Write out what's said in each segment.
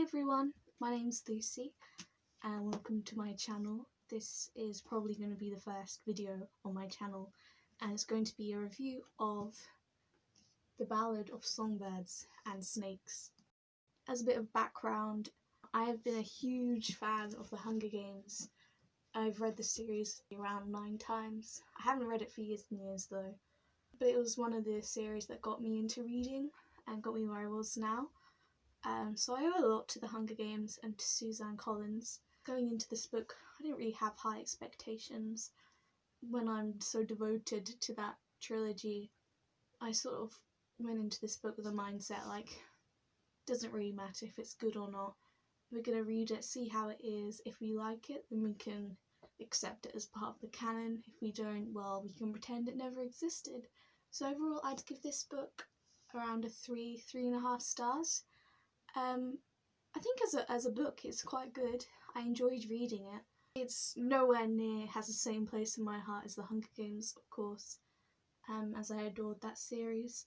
everyone, my name's Lucy and welcome to my channel. This is probably going to be the first video on my channel and it's going to be a review of the Ballad of Songbirds and Snakes. As a bit of background, I have been a huge fan of the Hunger Games. I've read the series around 9 times. I haven't read it for years and years though, but it was one of the series that got me into reading and got me where I was now. So I owe a lot to the Hunger Games and to Suzanne Collins. Going into this book, I didn't really have high expectations. When I'm so devoted to that trilogy, I sort of went into this book with a mindset like, doesn't really matter if it's good or not. We're going to read it, see how it is. If we like it, then we can accept it as part of the canon. If we don't, well, we can pretend it never existed. So overall, I'd give this book around a 3.5 stars. I think as a book it's quite good. I enjoyed reading it. It's nowhere near has the same place in my heart as the Hunger Games, of course, as I adored that series,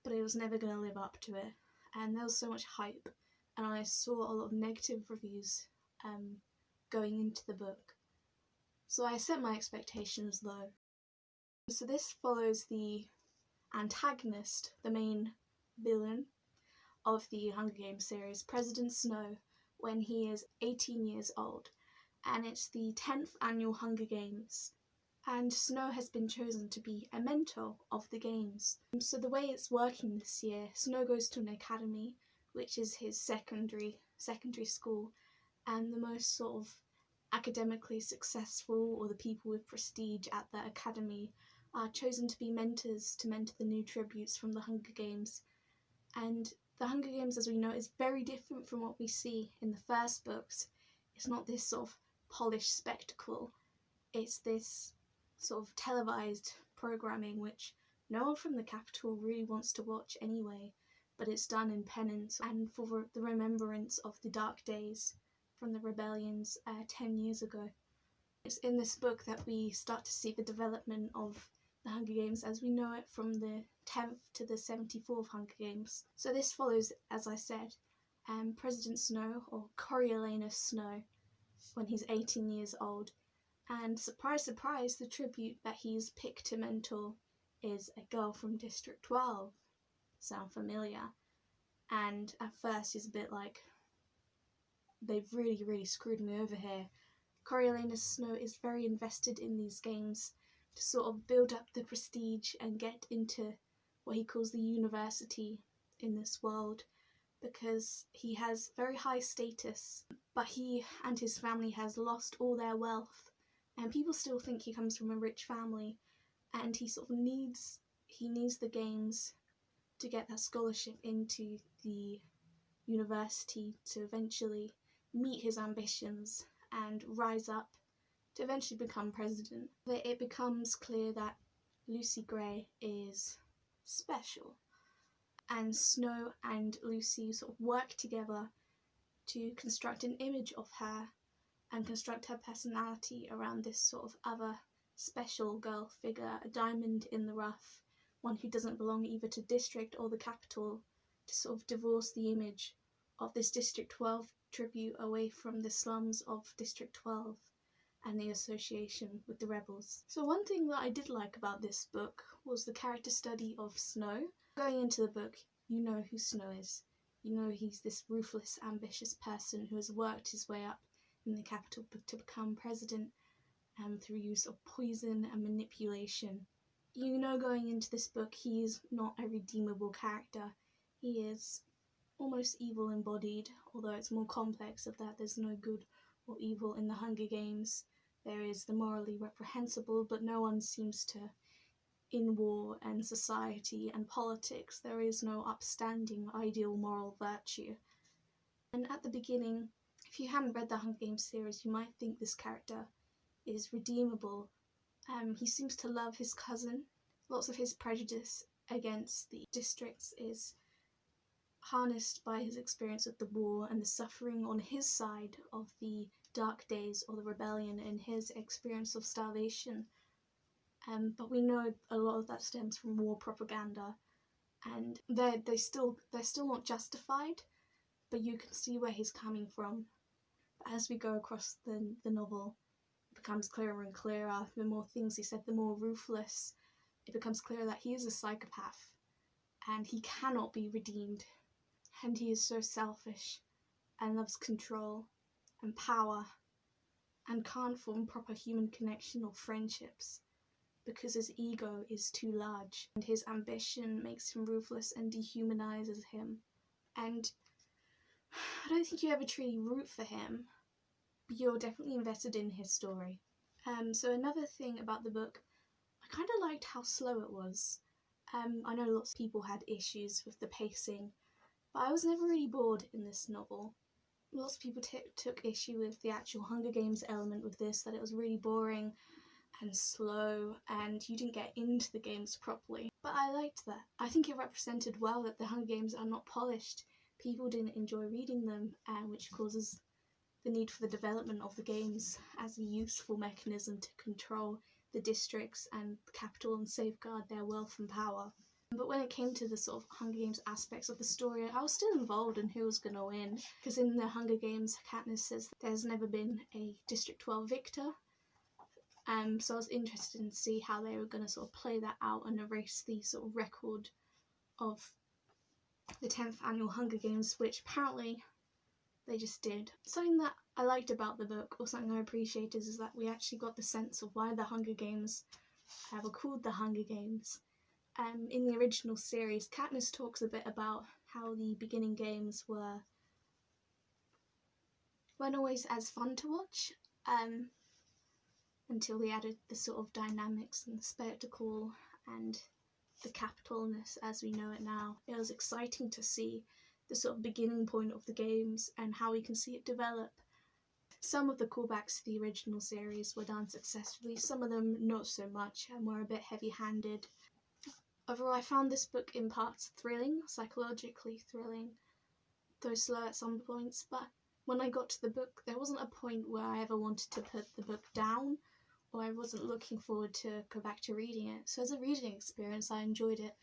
but it was never going to live up to it, and there was so much hype and I saw a lot of negative reviews going into the book, so I set my expectations low. So this follows the antagonist, the main villain of the Hunger Games series, President Snow, when he is 18 years old, and it's the 10th annual Hunger Games, and Snow has been chosen to be a mentor of the games. So the way it's working this year, Snow goes to an academy, which is his secondary school, and the most sort of academically successful or the people with prestige at that academy are chosen to be mentors to mentor the new tributes from the Hunger Games. And the Hunger Games, as we know, is very different from what we see in the first books. It's not this sort of polished spectacle. It's this sort of televised programming which no one from the capital really wants to watch anyway, but it's done in penance and for the remembrance of the dark days from the rebellions 10 years ago. It's in this book that we start to see the development of the Hunger Games as we know it from the 10th to the 74th Hunger Games. So this follows, as I said, President Snow, or Coriolanus Snow, when he's 18 years old. And surprise, surprise, the tribute that he's picked to mentor is a girl from District 12. Sound familiar? And at first he's a bit like, they've really screwed me over here. Coriolanus Snow is very invested in these games to sort of build up the prestige and get into what he calls the university in this world, because he has very high status, but he and his family has lost all their wealth, and people still think he comes from a rich family, and he sort of needs the games to get that scholarship into the university to eventually meet his ambitions and rise up to eventually become president. But it becomes clear that Lucy Gray is special, and Snow and Lucy sort of work together to construct an image of her and construct her personality around this sort of other special girl figure, a diamond in the rough, one who doesn't belong either to district or the capital, to sort of divorce the image of this District 12 tribute away from the slums of District 12 and the association with the rebels. So one thing that I did like about this book was the character study of Snow. Going into the book, you know who Snow is. You know he's this ruthless, ambitious person who has worked his way up in the capital to become president through use of poison and manipulation. You know going into this book he is not a redeemable character. He is almost evil embodied, although it's more complex of that. There's no good or evil in the Hunger Games. There is the morally reprehensible, but no one seems to, in war and society and politics, there is no upstanding ideal moral virtue. And at the beginning, if you haven't read the Hunger Games series, you might think this character is redeemable. He seems to love his cousin. Lots of his prejudice against the districts is harnessed by his experience of the war and the suffering on his side of the dark days or the rebellion and his experience of starvation. But we know a lot of that stems from war propaganda, and they're still not justified. but you can see where he's coming from. But as we go across the novel, it becomes clearer and clearer. The more things he said, the more ruthless. It becomes clear that he is a psychopath and he cannot be redeemed. And he is so selfish and loves control and power and can't form proper human connection or friendships because his ego is too large and his ambition makes him ruthless and dehumanizes him. And I don't think you ever truly root for him, but you're definitely invested in his story. So another thing about the book, I kind of liked how slow it was. I know lots of people had issues with the pacing, but I was never really bored in this novel. Lots of people took issue with the actual Hunger Games element with this, that it was really boring and slow and you didn't get into the games properly. But I liked that. I think it represented well that the Hunger Games are not polished. People didn't enjoy reading them, which causes the need for the development of the games as a useful mechanism to control the districts and the capital and safeguard their wealth and power. But when it came to the sort of Hunger Games aspects of the story, I was still involved in who was going to win. Because in the Hunger Games, Katniss says that there's never been a District 12 victor. So I was interested in see how they were going to sort of play that out and erase the sort of record of the 10th annual Hunger Games, which apparently they just did. Something that I liked about the book, or something I appreciated, is that we actually got the sense of why the Hunger Games were called the Hunger Games. In the original series, Katniss talks a bit about how the beginning games weren't always as fun to watch, until they added the sort of dynamics and the spectacle and the capitalness as we know it now. It was exciting to see the sort of beginning point of the games and how we can see it develop. Some of the callbacks to the original series were done successfully, some of them not so much and were a bit heavy-handed. Overall, I found this book in parts thrilling, psychologically thrilling, though slow at some points, but when I got to the book, there wasn't a point where I ever wanted to put the book down, or I wasn't looking forward to go back to reading it. So as a reading experience, I enjoyed it,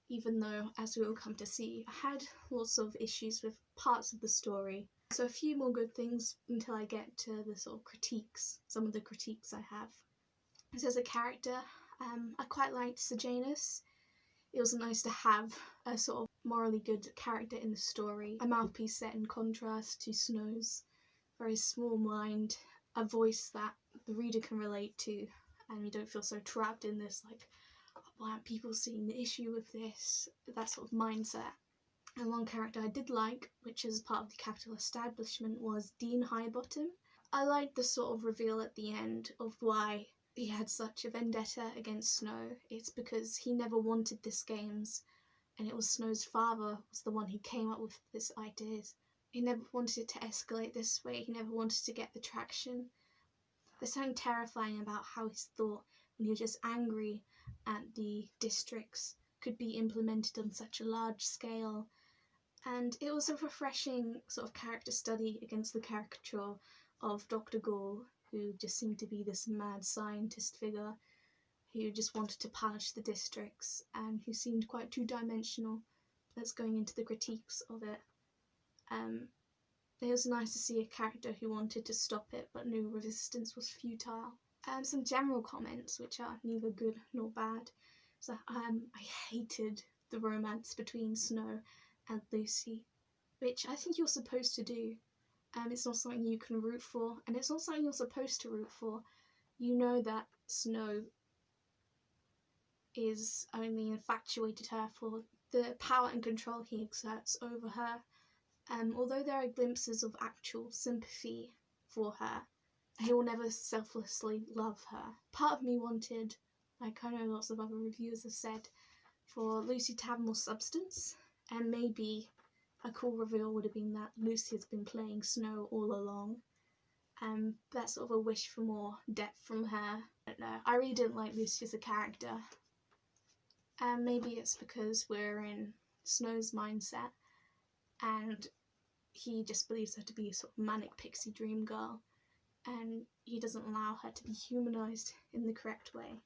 even though, as we will come to see, I had lots of issues with parts of the story. So a few more good things until I get to the sort of critiques, some of the critiques I have. So as a character, I quite liked Sejanus. It was nice to have a sort of morally good character in the story, a mouthpiece set in contrast to Snow's very small mind, a voice that the reader can relate to, and you don't feel so trapped in this, like, why aren't people seeing the issue with this, that sort of mindset. And one character I did like, which is part of the capital establishment, was Dean Highbottom. I liked the sort of reveal at the end of why he had such a vendetta against Snow. It's because he never wanted this games, and it was Snow's father was the one who came up with this ideas. He never wanted it to escalate this way, he never wanted to get the traction. There's something terrifying about how his thought, when he was just angry at the districts, could be implemented on such a large scale. And it was a refreshing sort of character study against the caricature of Dr. Gall, who just seemed to be this mad scientist figure who just wanted to punish the districts and who seemed quite two-dimensional. That's going into the critiques of it. It was nice to see a character who wanted to stop it but knew resistance was futile. Some general comments, which are neither good nor bad. So I hated the romance between Snow and Lucy, which I think you're supposed to do. It's not something you can root for, and it's not something you're supposed to root for. You know that Snow is only infatuated her for the power and control he exerts over her. Although there are glimpses of actual sympathy for her, he will never selflessly love her. Part of me wanted, like I know lots of other reviewers have said, for Lucy to have more substance, and maybe a cool reveal would have been that Lucy has been playing Snow all along. That's sort of a wish for more depth from her. I don't know, I really didn't like Lucy as a character. Maybe it's because we're in Snow's mindset and he just believes her to be a sort of manic pixie dream girl, and he doesn't allow her to be humanised in the correct way.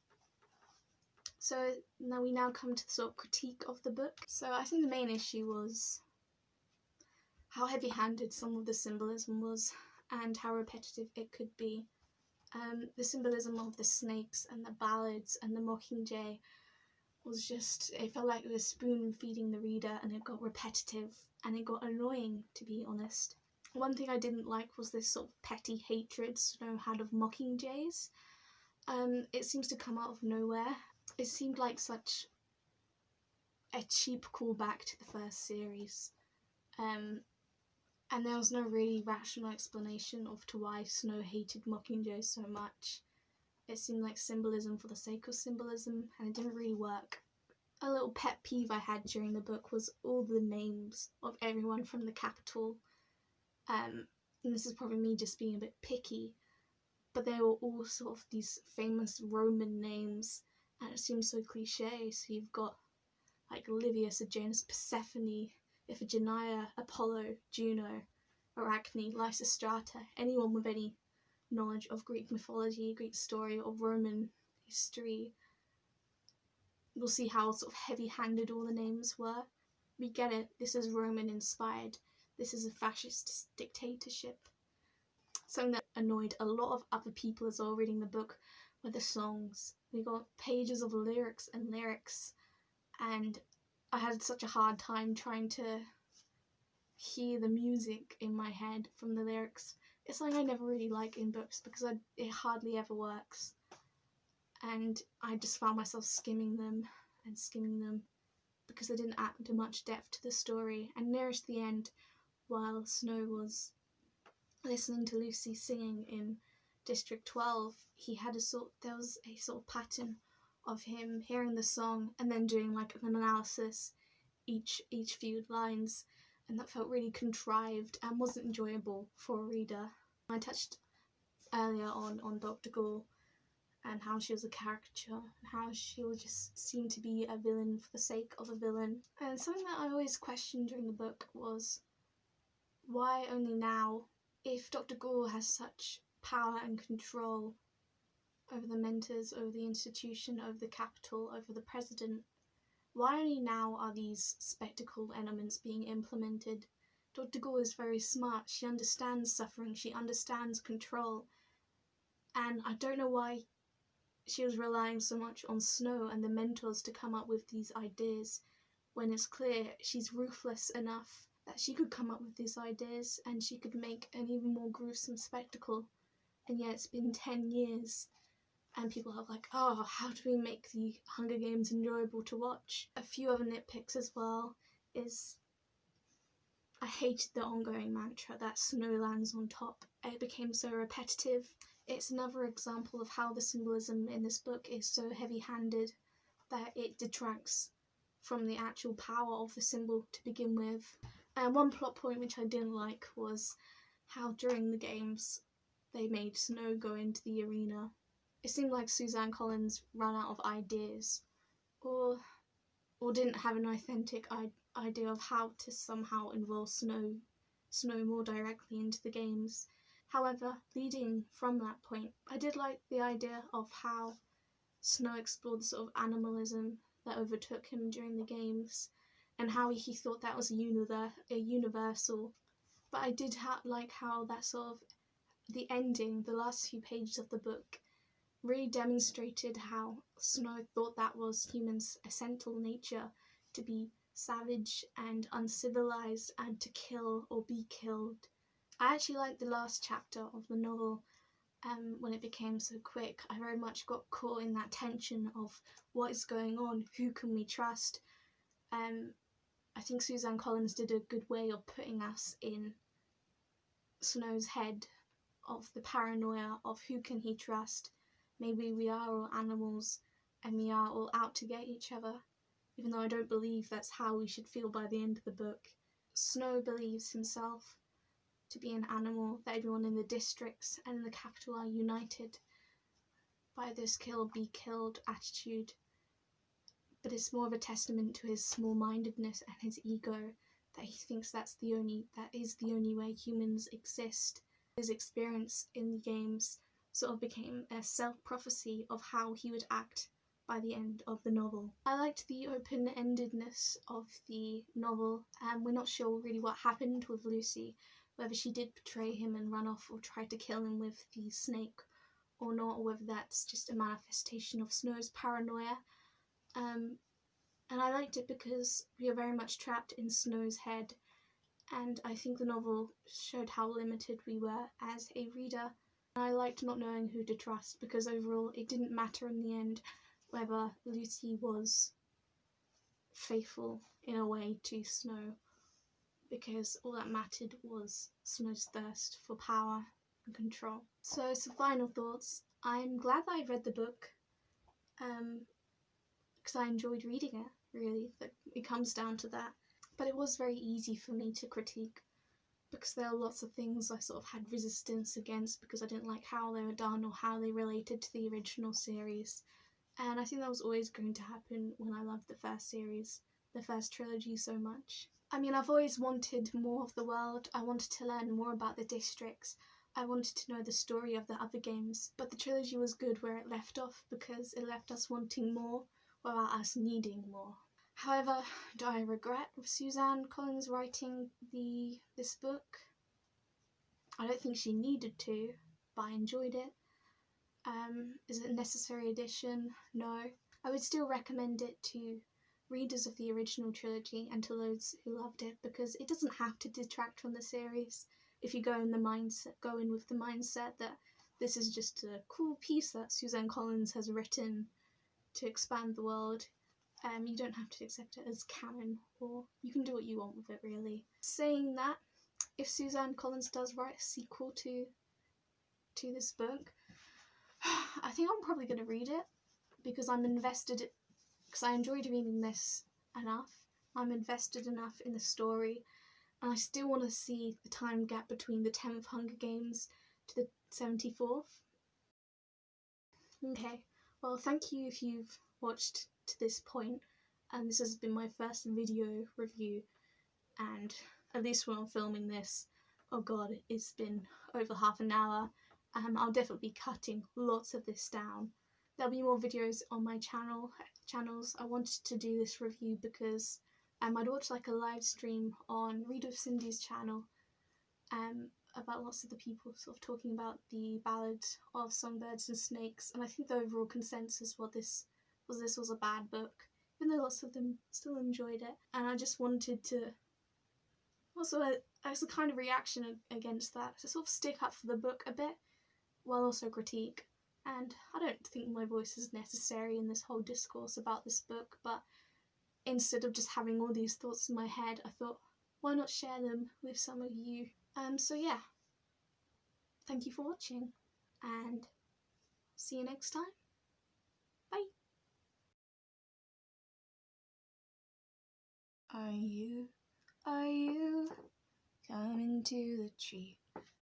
So now we come to the sort of critique of the book. So I think the main issue was how heavy-handed some of the symbolism was and how repetitive it could be. The symbolism of the snakes and the ballads and the mockingjay was just, it felt like it was spoon feeding the reader, and it got repetitive and it got annoying, to be honest. One thing I didn't like was this sort of petty hatred Snow had of mockingjays. It seems to come out of nowhere. It seemed like such a cheap callback to the first series. And there was no really rational explanation of to why Snow hated mockingjays so much. It seemed like symbolism for the sake of symbolism, and it didn't really work. A little pet peeve I had during the book was all the names of everyone from the capital. And this is probably me just being a bit picky, but they were all sort of these famous Roman names, and it seems so cliche. So you've got like Livia, Sejanus, Persephone, Iphigenia, Apollo, Juno, Arachne, Lysistrata, anyone with any knowledge of Greek mythology, Greek story, or Roman history. We'll see how sort of heavy-handed all the names were. We get it, this is Roman inspired. This is a fascist dictatorship. Something that annoyed a lot of other people as well reading the book were the songs. We got pages of lyrics, and I had such a hard time trying to hear the music in my head from the lyrics. It's something I never really like in books because it hardly ever works. And I just found myself skimming them because they didn't add much depth to the story. And nearest the end, while Snow was listening to Lucy singing in District 12, there was a sort of pattern of him hearing the song and then doing like an analysis each few lines, and that felt really contrived and wasn't enjoyable for a reader. I touched earlier on Dr. Gore and how she was a caricature, and how she would just seem to be a villain for the sake of a villain. And something that I always questioned during the book was, why only now? If Dr. Gore has such power and control over the mentors, over the institution, over the capital, over the president, why only now are these spectacle elements being implemented? Dr. Gore is very smart. She understands suffering. She understands control. And I don't know why she was relying so much on Snow and the mentors to come up with these ideas, when it's clear she's ruthless enough that she could come up with these ideas and she could make an even more gruesome spectacle. And yet it's been 10 years and people are like, oh, how do we make the Hunger Games enjoyable to watch? A few other nitpicks as well is, I hated the ongoing mantra that Snow lands on top. It became so repetitive. It's another example of how the symbolism in this book is so heavy-handed that it detracts from the actual power of the symbol to begin with. And one plot point which I didn't like was how during the games they made Snow go into the arena. It seemed like Suzanne Collins ran out of ideas, or didn't have an authentic idea of how to somehow involve Snow more directly into the games. However, leading from that point, I did like the idea of how Snow explored the sort of animalism that overtook him during the games, and how he thought that was a universal. But I did like how that sort of, the ending, the last few pages of the book, really demonstrated how Snow thought that was humans' essential nature, to be savage and uncivilized and to kill or be killed. I actually liked the last chapter of the novel, when it became so quick. I very much got caught in that tension of what is going on, who can we trust. I think Suzanne Collins did a good way of putting us in Snow's head, of the paranoia of who can he trust. Maybe we are all animals and we are all out to get each other, even though I don't believe that's how we should feel by the end of the book. Snow believes himself to be an animal, that everyone in the districts and in the capital are united by this kill be killed attitude. But it's more of a testament to his small-mindedness and his ego, that he thinks that is the only way humans exist. His experience in the games sort of became a self-prophecy of how he would act by the end of the novel. I liked the open-endedness of the novel, and we're not sure really what happened with Lucy, whether she did betray him and run off or try to kill him with the snake or not, or whether that's just a manifestation of Snow's paranoia. And I liked it because we are very much trapped in Snow's head, and I think the novel showed how limited we were as a reader. And I liked not knowing who to trust, because overall it didn't matter in the end whether Lucy was faithful in a way to Snow, because all that mattered was Snow's thirst for power and control. So some final thoughts. I'm glad that I read the book, because I enjoyed reading it, really. It comes down to that. But it was very easy for me to critique, because there are lots of things I sort of had resistance against because I didn't like how they were done or how they related to the original series. And I think that was always going to happen when I loved the first series, the first trilogy, so much. I mean, I've always wanted more of the world. I wanted to learn more about the districts. I wanted to know the story of the other games. But the trilogy was good where it left off, because it left us wanting more without us needing more. However, do I regret Suzanne Collins writing this book? I don't think she needed to, but I enjoyed it. Is it a necessary addition? No. I would still recommend it to readers of the original trilogy and to those who loved it, because it doesn't have to detract from the series if you go in with the mindset that this is just a cool piece that Suzanne Collins has written to expand the world. You don't have to accept it as canon, or you can do what you want with it, really. Saying that, if Suzanne Collins does write a sequel to this book, I think I'm probably going to read it, because I'm invested, because I enjoyed reading this enough. I'm invested enough in the story, and I still want to see the time gap between the 10th Hunger Games to the 74th. Okay, well, thank you if you've watched to this point, and this has been my first video review, and at least when I'm filming this, oh god, it's been over half an hour. I'll definitely be cutting lots of this down. There'll be more videos on my channels. I wanted to do this review because I'd watched like a live stream on Read with Cindy's channel about lots of the people sort of talking about the Ballad of Songbirds and Snakes, and I think the overall consensus was this was a bad book, even though lots of them still enjoyed it. And I just wanted to also, as a kind of reaction against that, to sort of stick up for the book a bit, while also critique. And I don't think my voice is necessary in this whole discourse about this book, but instead of just having all these thoughts in my head, I thought, why not share them with some of you? So yeah, thank you for watching, and see you next time. Bye! Are you coming to the tree?